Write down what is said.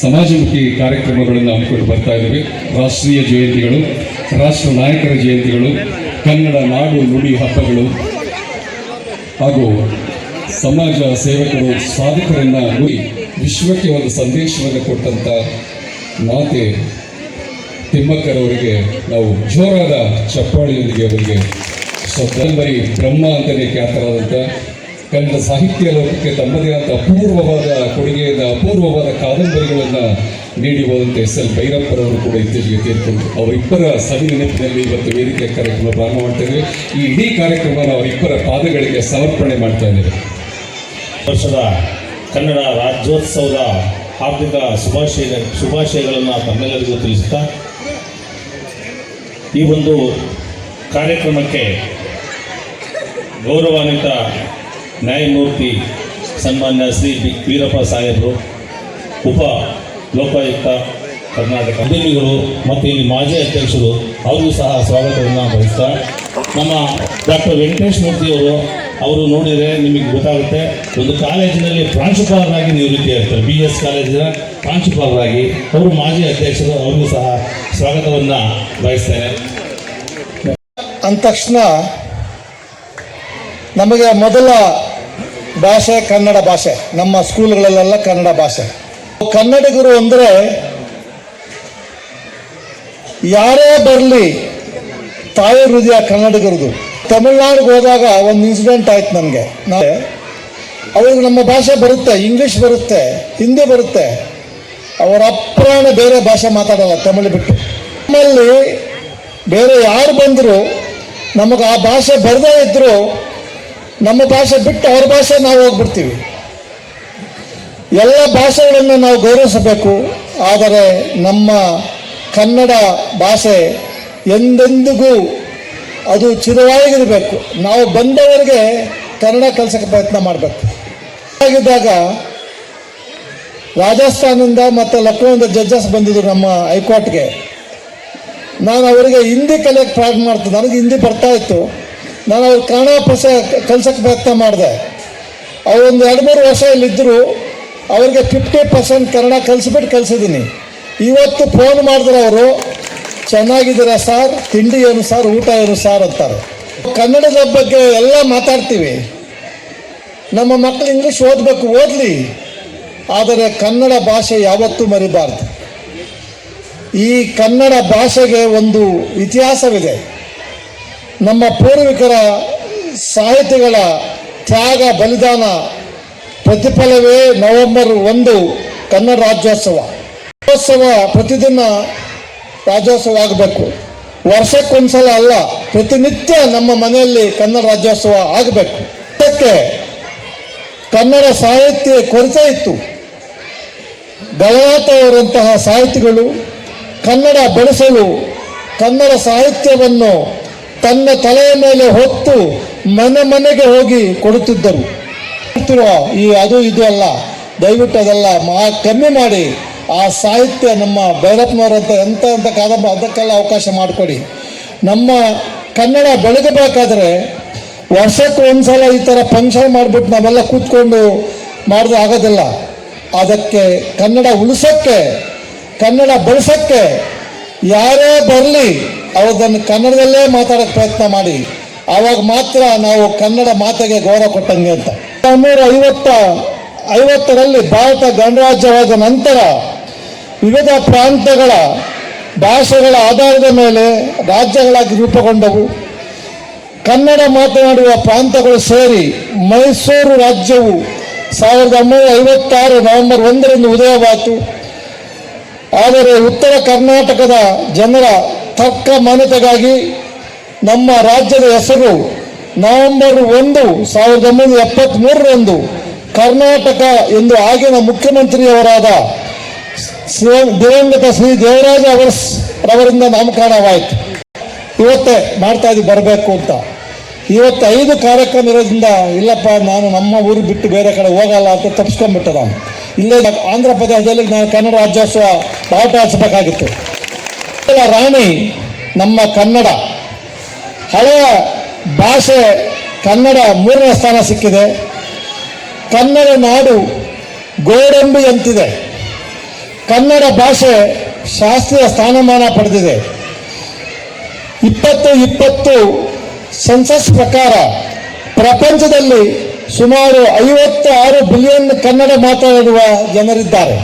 ಸಮಾಜಮುಖಿ ಕಾರ್ಯಕ್ರಮಗಳನ್ನು ಹಮ್ಮಿಕೊಂಡು ಬರ್ತಾ ಇದ್ದೀವಿ. ರಾಷ್ಟ್ರೀಯ ಜಯಂತಿಗಳು, ರಾಷ್ಟ್ರ ನಾಯಕರ ಜಯಂತಿಗಳು, ಕನ್ನಡ ನಾಡು ನುಡಿ ಹಬ್ಬಗಳು ಹಾಗೂ ಸಮಾಜ ಸೇವಕರು ಸಾಧಕರನ್ನು ನುಡಿ ವಿಶ್ವಕ್ಕೆ ಒಂದು ಸಂದೇಶವನ್ನು ಕೊಟ್ಟಂಥ ಮಾತೆ ತಿಮ್ಮಕ್ಕರವರಿಗೆ ನಾವು ಜೋರಾದ ಚಪ್ಪಾಳಿಯೊಂದಿಗೆ ಅವರಿಗೆ ಸ್ವತಂಬರಿ ಬ್ರಹ್ಮ ಅಂತಲೇ ಖ್ಯಾತರಾದಂಥ ಕನ್ನಡ ಸಾಹಿತ್ಯ ಲೋಕಕ್ಕೆ ತಮ್ಮದೇ ಆದ ಅಪೂರ್ವವಾದ ಕೊಡುಗೆಯಿಂದ ಅಪೂರ್ವವಾದ ಕಾದಂಬರಿಗಳನ್ನು ನೀಡಿ ಹೋದಂತೆ ಎಸ್.ಎಲ್. ಭೈರಪ್ಪರವರು ಕೂಡ ಇತ್ತೀಚೆಗೆ ತೀರ್ಕೊಂಡು ಅವರಿಬ್ಬರ ಸವಿ ನೆನಪಿನಲ್ಲಿ ಇವತ್ತು ವೇದಿಕೆ ಕಾರ್ಯಕ್ರಮ ಪ್ರಾರಂಭ ಮಾಡ್ತಾ ಇದ್ದೇವೆ. ಈ ಇಡೀ ಕಾರ್ಯಕ್ರಮನ ಅವರಿಬ್ಬರ ಪಾದಗಳಿಗೆ ಸಮರ್ಪಣೆ ಮಾಡ್ತಾ ಇದ್ದೇವೆ. ವರ್ಷದ ಕನ್ನಡ ರಾಜ್ಯೋತ್ಸವದ ಹಾರ್ದಿಕ ಶುಭಾಶಯಗಳನ್ನು ತಮ್ಮೆಲ್ಲರಿಗೂ ತಿಳಿಸುತ್ತಾ ಈ ಒಂದು ಕಾರ್ಯಕ್ರಮಕ್ಕೆ ಗೌರವಾನ್ವಿತ ನ್ಯಾಯಮೂರ್ತಿ ಸನ್ಮಾನ್ಯ ಶ್ರೀ ವೀರಪ್ಪ ಸಾಹೇಬರು, ಉಪ ಲೋಕಾಯುಕ್ತ ಕರ್ನಾಟಕ ಉದ್ಯಮಿಗಳು ಮತ್ತು ಇಲ್ಲಿ ಮಾಜಿ ಅಧ್ಯಕ್ಷರು ಅವರಿಗೂ ಸಹ ಸ್ವಾಗತವನ್ನು ಬಯಸ್ತಾ, ನಮ್ಮ ಡಾಕ್ಟರ್ ವೆಂಕಟೇಶ್ ಮೂರ್ತಿಯವರು ಅವರು ನೋಡಿದರೆ ನಿಮಗೆ ಗೊತ್ತಾಗುತ್ತೆ, ಒಂದು ಕಾಲೇಜಿನಲ್ಲಿ ಪ್ರಾಂಶುಪಾಲರಾಗಿ ನಿವೃತ್ತಿ ಆಗ್ತಾರೆ, BS ಕಾಲೇಜಿನ ಪ್ರಾಂಶುಪಾಲರಾಗಿ ಅವರು ಮಾಜಿ ಅಧ್ಯಕ್ಷರು, ಅವರಿಗೂ ಸಹ ಸ್ವಾಗತವನ್ನು ಬಯಸ್ತೇನೆ. ಅಂದ ತಕ್ಷಣ ನಮಗೆ ಮೊದಲ ಭಾಷೆ ಕನ್ನಡ ಭಾಷೆ, ನಮ್ಮ ಸ್ಕೂಲ್ಗಳಲ್ಲೆಲ್ಲ ಕನ್ನಡ ಭಾಷೆ. ಕನ್ನಡಿಗರು ಅಂದರೆ ಯಾರೇ ಬರಲಿ ತಾಯಿ ಹೃದಯ ಕನ್ನಡಿಗರದು. ತಮಿಳ್ನಾಡಿಗೆ ಹೋದಾಗ ಒಂದು ಇನ್ಸಿಡೆಂಟ್ ಆಯ್ತು ನನಗೆ. ಅವ್ರಿಗೆ ನಮ್ಮ ಭಾಷೆ ಬರುತ್ತೆ, ಇಂಗ್ಲೀಷ್ ಬರುತ್ತೆ, ಹಿಂದಿ ಬರುತ್ತೆ, ಅವರ ಅಪ್ರಾಣ ಬೇರೆ ಭಾಷೆ ಮಾತಾಡೋಲ್ಲ ತಮಿಳು ಬಿಟ್ಟು. ನಮ್ಮಲ್ಲಿ ಬೇರೆ ಯಾರು ಬಂದರೂ ನಮಗೆ ಆ ಭಾಷೆ ಬರದೇ ಇದ್ದರೂ ನಮ್ಮ ಭಾಷೆ ಬಿಟ್ಟು ಅವ್ರ ಭಾಷೆ ನಾವು ಹೋಗ್ಬಿಡ್ತೀವಿ. ಎಲ್ಲ ಭಾಷೆಗಳನ್ನು ನಾವು ಗೌರವಿಸಬೇಕು, ಆದರೆ ನಮ್ಮ ಕನ್ನಡ ಭಾಷೆ ಎಂದೆಂದಿಗೂ ಅದು ಚಿರವಾಗಿರಬೇಕು. ನಾವು ಬಂದವರಿಗೆ ಕನ್ನಡ ಕಲಿಸೋಕ್ಕೆ ಪ್ರಯತ್ನ ಮಾಡಬೇಕು. ಹಾಗಿದ್ದಾಗ ರಾಜಸ್ಥಾನದಿಂದ ಮತ್ತು ಲಕ್ನೋದಿಂದ ಜಡ್ಜಸ್ ಬಂದಿದ್ದರು ನಮ್ಮ ಹೈಕೋರ್ಟ್ಗೆ. ನಾನು ಅವರಿಗೆ ಹಿಂದಿ ಕಲಿಯೋಕ್ಕೆ ಪ್ರಾರಂಭ ಮಾಡ್ತೀನಿ. ನನಗೆ ಹಿಂದಿ ಬರ್ತಾಯಿತ್ತು. ನಾನು ಅವ್ರಿಗೆ ಕನ್ನಡ ಕಲಿಸೋಕ್ಕೆ ಪ್ರಯತ್ನ ಮಾಡಿದೆ. ಅವರೊಂದು 2-3 ವರ್ಷ ಇಲ್ಲಿದ್ದರು. ಅವರಿಗೆ 50% ಕನ್ನಡ ಕಲಿಸಿದ್ದೀನಿ. ಇವತ್ತು ಫೋನ್ ಮಾಡಿದ್ರೆ ಅವರು, ಚೆನ್ನಾಗಿದ್ದೀರಾ ಸರ್, ತಿಂಡಿ ಏನು ಸರ್, ಊಟ ಏನು ಸರ್ ಅಂತಾರೆ. ಕನ್ನಡದ ಬಗ್ಗೆ ಎಲ್ಲ ಮಾತಾಡ್ತೀವಿ. ನಮ್ಮ ಮಕ್ಕಳು ಇಂಗ್ಲೀಷ್ ಓದಬೇಕು, ಓದಲಿ, ಆದರೆ ಕನ್ನಡ ಭಾಷೆ ಯಾವತ್ತೂ ಮರಿಬಾರ್ದು. ಈ ಕನ್ನಡ ಭಾಷೆಗೆ ಒಂದು ಇತಿಹಾಸವಿದೆ. ನಮ್ಮ ಪೂರ್ವಿಕರ ಸಾಹಿತಿಗಳ ತ್ಯಾಗ ಬಲಿದಾನ ಪ್ರತಿಫಲವೇ ನವೆಂಬರ್ 1 ಕನ್ನಡ ರಾಜ್ಯೋತ್ಸವ. ಪ್ರತಿದಿನ ರಾಜ್ಯೋತ್ಸವ ಆಗಬೇಕು. ವರ್ಷಕ್ಕೊಂದ್ಸಲ ಅಲ್ಲ, ಪ್ರತಿನಿತ್ಯ ನಮ್ಮ ಮನೆಯಲ್ಲಿ ಕನ್ನಡ ರಾಜ್ಯೋತ್ಸವ ಆಗಬೇಕು. ಅದಕ್ಕೆ ಕನ್ನಡ ಸಾಹಿತ್ಯ ಕೊರತೆ ಇತ್ತು. ಗಣನಾಥ ಅವರಂತಹ ಸಾಹಿತಿಗಳು ಕನ್ನಡ ಬೆಳೆಸಲು ಕನ್ನಡ ಸಾಹಿತ್ಯವನ್ನು ತನ್ನ ತಲೆಯ ಮೇಲೆ ಹೊತ್ತು ಮನೆ ಮನೆಗೆ ಹೋಗಿ ಕೊಡುತ್ತಿದ್ದರು. ಈ ಅದು ಇದು ಅಲ್ಲ, ದಯವಿಟ್ಟು ಅದೆಲ್ಲ ಕಮ್ಮಿ ಮಾಡಿ ಆ ಸಾಹಿತ್ಯ ನಮ್ಮ ಭೈರಪ್ಪನವರಂತ ಎಂಥ ಕಾದಂಬರಿ ಅದಕ್ಕೆಲ್ಲ ಅವಕಾಶ ಮಾಡಿಕೊಡಿ. ನಮ್ಮ ಕನ್ನಡ ಬೆಳಗಬೇಕಾದ್ರೆ ವರ್ಷಕ್ಕೆ ಒಂದ್ಸಲ ಈ ಥರ ಫಂಕ್ಷನ್ ಮಾಡಿಬಿಟ್ಟು ನಾವೆಲ್ಲ ಕೂತ್ಕೊಂಡು ಮಾಡಿದ್ರೆ ಆಗೋದಿಲ್ಲ. ಅದಕ್ಕೆ ಕನ್ನಡ ಉಳಿಸೋಕ್ಕೆ, ಕನ್ನಡ ಬೆಳೆಸೋಕ್ಕೆ ಯಾರೇ ಬರಲಿ ಅವ್ರದನ್ನು ಕನ್ನಡದಲ್ಲೇ ಮಾತಾಡೋಕ್ಕೆ ಪ್ರಯತ್ನ ಮಾಡಿ. ಆವಾಗ ಮಾತ್ರ ನಾವು ಕನ್ನಡ ಮಾತೆಗೆ ಗೌರವ ಕೊಟ್ಟಂಗೆ ಅಂತ. 1950ರಲ್ಲಿ ಭಾರತ ಗಣರಾಜ್ಯವಾದ ನಂತರ ವಿವಿಧ ಪ್ರಾಂತ್ಯಗಳ ಭಾಷೆಗಳ ಆಧಾರದ ಮೇಲೆ ರಾಜ್ಯಗಳಾಗಿ ರೂಪುಗೊಂಡವು. ಕನ್ನಡ ಮಾತನಾಡುವ ಪ್ರಾಂತ್ಯಗಳು ಸೇರಿ ಮೈಸೂರು ರಾಜ್ಯವು 1956 ನವೆಂಬರ್ 1ರಂದು ಉದಯವಾಯಿತು. ಆದರೆ ಉತ್ತರ ಕರ್ನಾಟಕದ ಜನರ ತರ್ಕ ಮಾನ್ಯತೆಗಾಗಿ ನಮ್ಮ ರಾಜ್ಯದ ಹೆಸರು ನವೆಂಬರ್ 1, 1973ರಂದು ಕರ್ನಾಟಕ ಎಂದು ಆಗಿನ ಮುಖ್ಯಮಂತ್ರಿಯವರಾದ ದಿವಂಗತ ಶ್ರೀ ದೇವರಾಜ ಅವರಿಂದ ನಾಮಕರಣವಾಯಿತು. ಇವತ್ತೇ ಮಾಡ್ತಾ ಇದ್ದೀವಿ ಬರಬೇಕು ಅಂತ. ಇವತ್ತು 5 ಕಾರ್ಯಕ್ರಮ ಇರೋದ್ರಿಂದ ಇಲ್ಲಪ್ಪ ನಾನು ನಮ್ಮ ಊರು ಬಿಟ್ಟು ಬೇರೆ ಕಡೆ ಹೋಗಲ್ಲ ಅಂತ ತಪ್ಪಿಸ್ಕೊಂಡ್ಬಿಟ್ಟೆ. ನಾನು ಇಲ್ಲೇ ಆಂಧ್ರ ಪ್ರದೇಶದಲ್ಲಿ ನಾನು ಕನ್ನಡ ರಾಜ್ಯೋತ್ಸವ ಬಾವುಟ ಹಚ್ಚಬೇಕಾಗಿತ್ತು. ರಾಣಿ ನಮ್ಮ ಕನ್ನಡ, ಹಳೆಯ ಭಾಷೆ ಕನ್ನಡ 3ನೇ ಸ್ಥಾನ ಸಿಕ್ಕಿದೆ. ಕನ್ನಡ ನಾಡು ಗೋಡಂಬಿ ಅಂತಿದೆ. ಕನ್ನಡ ಭಾಷೆ ಶಾಸ್ತ್ರೀಯ ಸ್ಥಾನಮಾನ ಪಡೆದಿದೆ. 2020 ಸೆನ್ಸಸ್ ಪ್ರಕಾರ ಪ್ರಪಂಚದಲ್ಲಿ ಸುಮಾರು 56 ಬಿಲಿಯನ್ ಕನ್ನಡ ಮಾತನಾಡುವ ಜನರಿದ್ದಾರೆ.